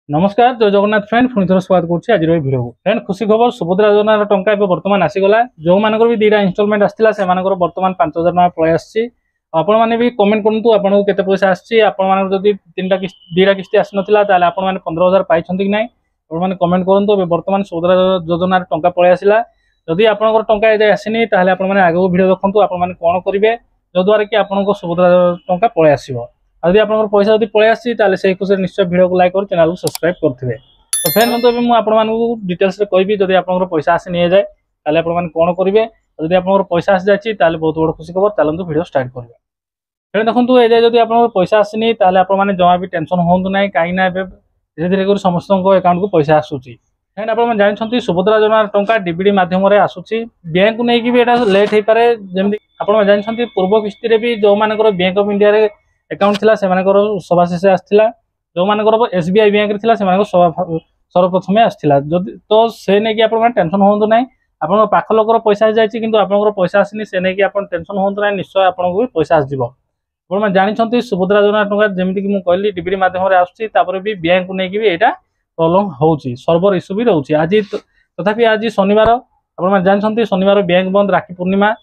नमस्कार जय जगन्नाथ फ्रेंड पुणी थर स्वागत करुच्ची आज भिडियो फ्रेंड खुशी खबर सुभद्रा योजना टंका बर्तमान आसीगला जो मान भी दुटा इनस्टलमेंट आसाला से बर्तमान 5,000 टका पलि आसी आपण मैंने भी कमेंट करूँ आपको केते पैसा आसी दुटा किस्ती आसी नाला आपण मैंने 15,000 पाई कि ना आपने कमेंट करूँ बर्तमान सुभद्रा योजना टंका पलि आसला जदि आपंकर टंका ए आसनी आपने आगे भिडियो देखूँ आपने कौन करेंगे जद्वारा कि आपको सुभद्रा टंका पलि आसो यदि आप पैसा यदि पलि आसी से खुशी निश्चय वीडियो को लाइक कर चैनल को सब्सक्राइब करेंगे। तो फ्रेंड मुझे डिटेल्स कहि जब आप पैसा आसी नहीं जाए आपने कौन करेंगे जब आप पैसा आसी जाए बहुत बड़ खुशी खबर चलते वीडियो स्टार्ट करेंगे। फ्रेंड देखो ये जब आप पैसा आसनी आपने जमा भी टेंशन हूँ ना कहीं धीरे धीरे समस्त अकाउंट को पैसा आसूसी। फ्रेंड आप जानते सुभद्रा योजना टंका डीबीडी मध्यम आसूसी बैंक को लेकिन भी लेट हो पाए जमी आप जानते पूर्व किस्ती भी जो मान बैंक ऑफ इंडिया अकाउंट थिला से सभाशेष आसाला जो मान एसबीआई बैंक सर्वप्रथम आसाला तो से नहीं आप टेंशन हूँ ना आप पाख लोकर पैसा जाइए आप पैसा आसनी से नहीं आप टेंशन हूँ ना निश्चय आपको भी पैसा आसो आप जानते सुभद्रा योजना टंका जमीक मुझे कहली डीबीडी मध्यम आसूसी भी बैंक को लेकिन भी यहाँ प्रोब्लेम हो सर्वर इश्यू भी रोचे आज तथापि आज शनिवार आप जानते शनिवार बैंक बंद राखी पूर्णिमा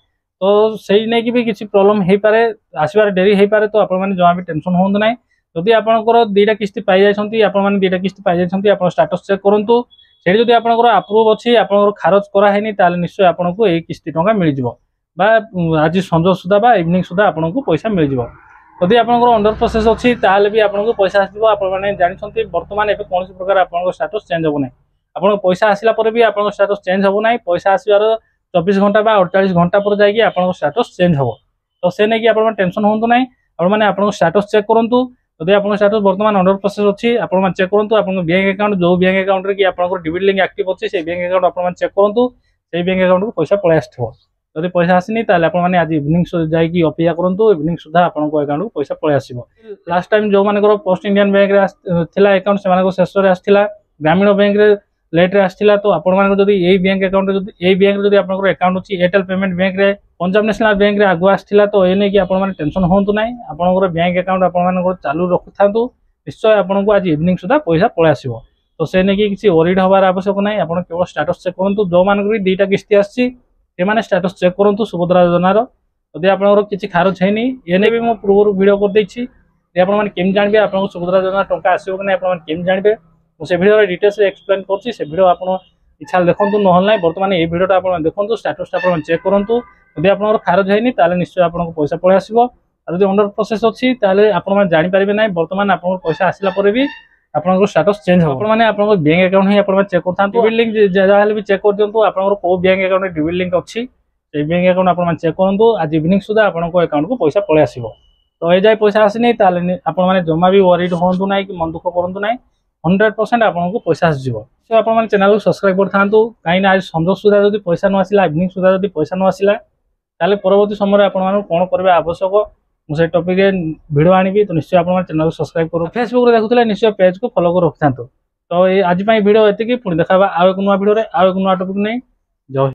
तो सही नहीं भी किसी प्रोब्लेम हो पाए आसबार डेरी हो पाए तो आपने जमा भी टेंशन हूँ ना जदि आपंकर दुटा किस्ती पाई जाती आपने दुटा किस्ती पाई जाती आप स्टाटस चेक करूँ से जब आपंकर अप्रूव अच्छी आप खारज करानी निश्चय आपको ये किस्ती टंका मिल जाए आज संज सुधा इवनिंग सुधा आपको पैसा मिल जाए जदि आपंकर अंडर प्रोसेस अच्छी भी आपको पैसा आसो आपने जानते बर्तमान ए कौन प्रकार आप स्टाटस चेंज हो ना आप पैसा आसला भी आप स्टाटस चेंज हो ना पैसा आसबार 24 घंटा 48 घंटा पर जाकि आप स्टाटस चेंज हम तो से नहीं आप टेंशन हूँ ना आपने आप स्टाटस चेक करूँ जब आप स्टाटस बर्तमान अंडर प्रोसेस अच्छी आप चेक करूँ आप बैंक अकाउंट जो बैंक अकाउंट कि आप डीबीडी लिंक एक्टिव अच्छी से बैंक अकाउंट आप चेक करूँ से बैंक अकाउंट को पैसा पलि आसो जब पैसा आसनी आपने आज इवनिंग जाकि अपेक्षा करूँ इवनिंग सुधा आपको अकाउंट को पैसा पलि आसो। लास्ट टाइम जो मान पोस्ट इंडियन बैंक अकाउंट से शेष में आसाला ग्रामीण बैंक लेट रे आसाला तो आपड़ी यही बैंक अकाउंट यही बैंक जब आप अकाउंट अच्छी एयरटेल पेमेंट बैंक रे पंजाब नेशनल बैंक रे आगु आसाला तो ये नहीं कि आपने टेंशन हूँ ना आप बैंक अकाउंट आप चालू रखुता निश्चय आपको आज इवनिंग सुधा पैसा पलि आसो तो से नहीं किसी वरीड हबार आवश्यक ना आप केवल स्टाटस चेक करूँ जो मान दुटा किस्ती आसी स्टाटस चेक करूँ सुभद्रा योजनार जब आप किसी खारज है ये भी मुझे पूर्व वीडियो करदे आपमि जानवे आप सुभद्रा योजना टंका आसो कि आपमि जानवे मुझे भिडियो डिटेल्स एक्सप्लेन कर भिडियो आप इच्छा देखो ना बर्तमान ये भिडियो आप देखो स्टाटस आप चेक करूँ जब आप खारज है निश्चय आपको पैसा पलि आसो जब अंडर प्रोसेस अच्छी आप जापारे ना बर्तमान आप पैसा आसला भी आपको स्टाटस चेंज हो मैंने आप बैंक अकाउंट ही आप चेक करता डीबीडी लिंक जहाँ भी चेक कर दिखाँ आप बैंक अकाउंट डीबीडी लिंक अच्छी से बैंक अकाउंट आप चेक करूँ आज इवनिंग सुधा आपको अकाउंट को पैसा पलि आसो तो ये जाए पैसा आसनी आपने जमा भी वरीड हूँ ना कि मन दुख करूँ ना 100% आपको पैसा आसो सो आप चैनल को सब्सक्राइब कर था कहीं आज संज सुधा जब पैसा न आसला इवनिंग सुधा जब पैसा न आसला परवर्ती समय आप कौन करेंगे आवश्यक मुझे टॉपिक वीडियो आनी तो निश्चय आप चैनल को सब्सक्राइब करो फेसबुक देखुले निश्चय पेज को फॉलो कर रखि था तो ये आज वीडियो ये पुणी देखा आउ एक नुआ वीडियो आउ एक नुआ टॉपिक नहीं जय।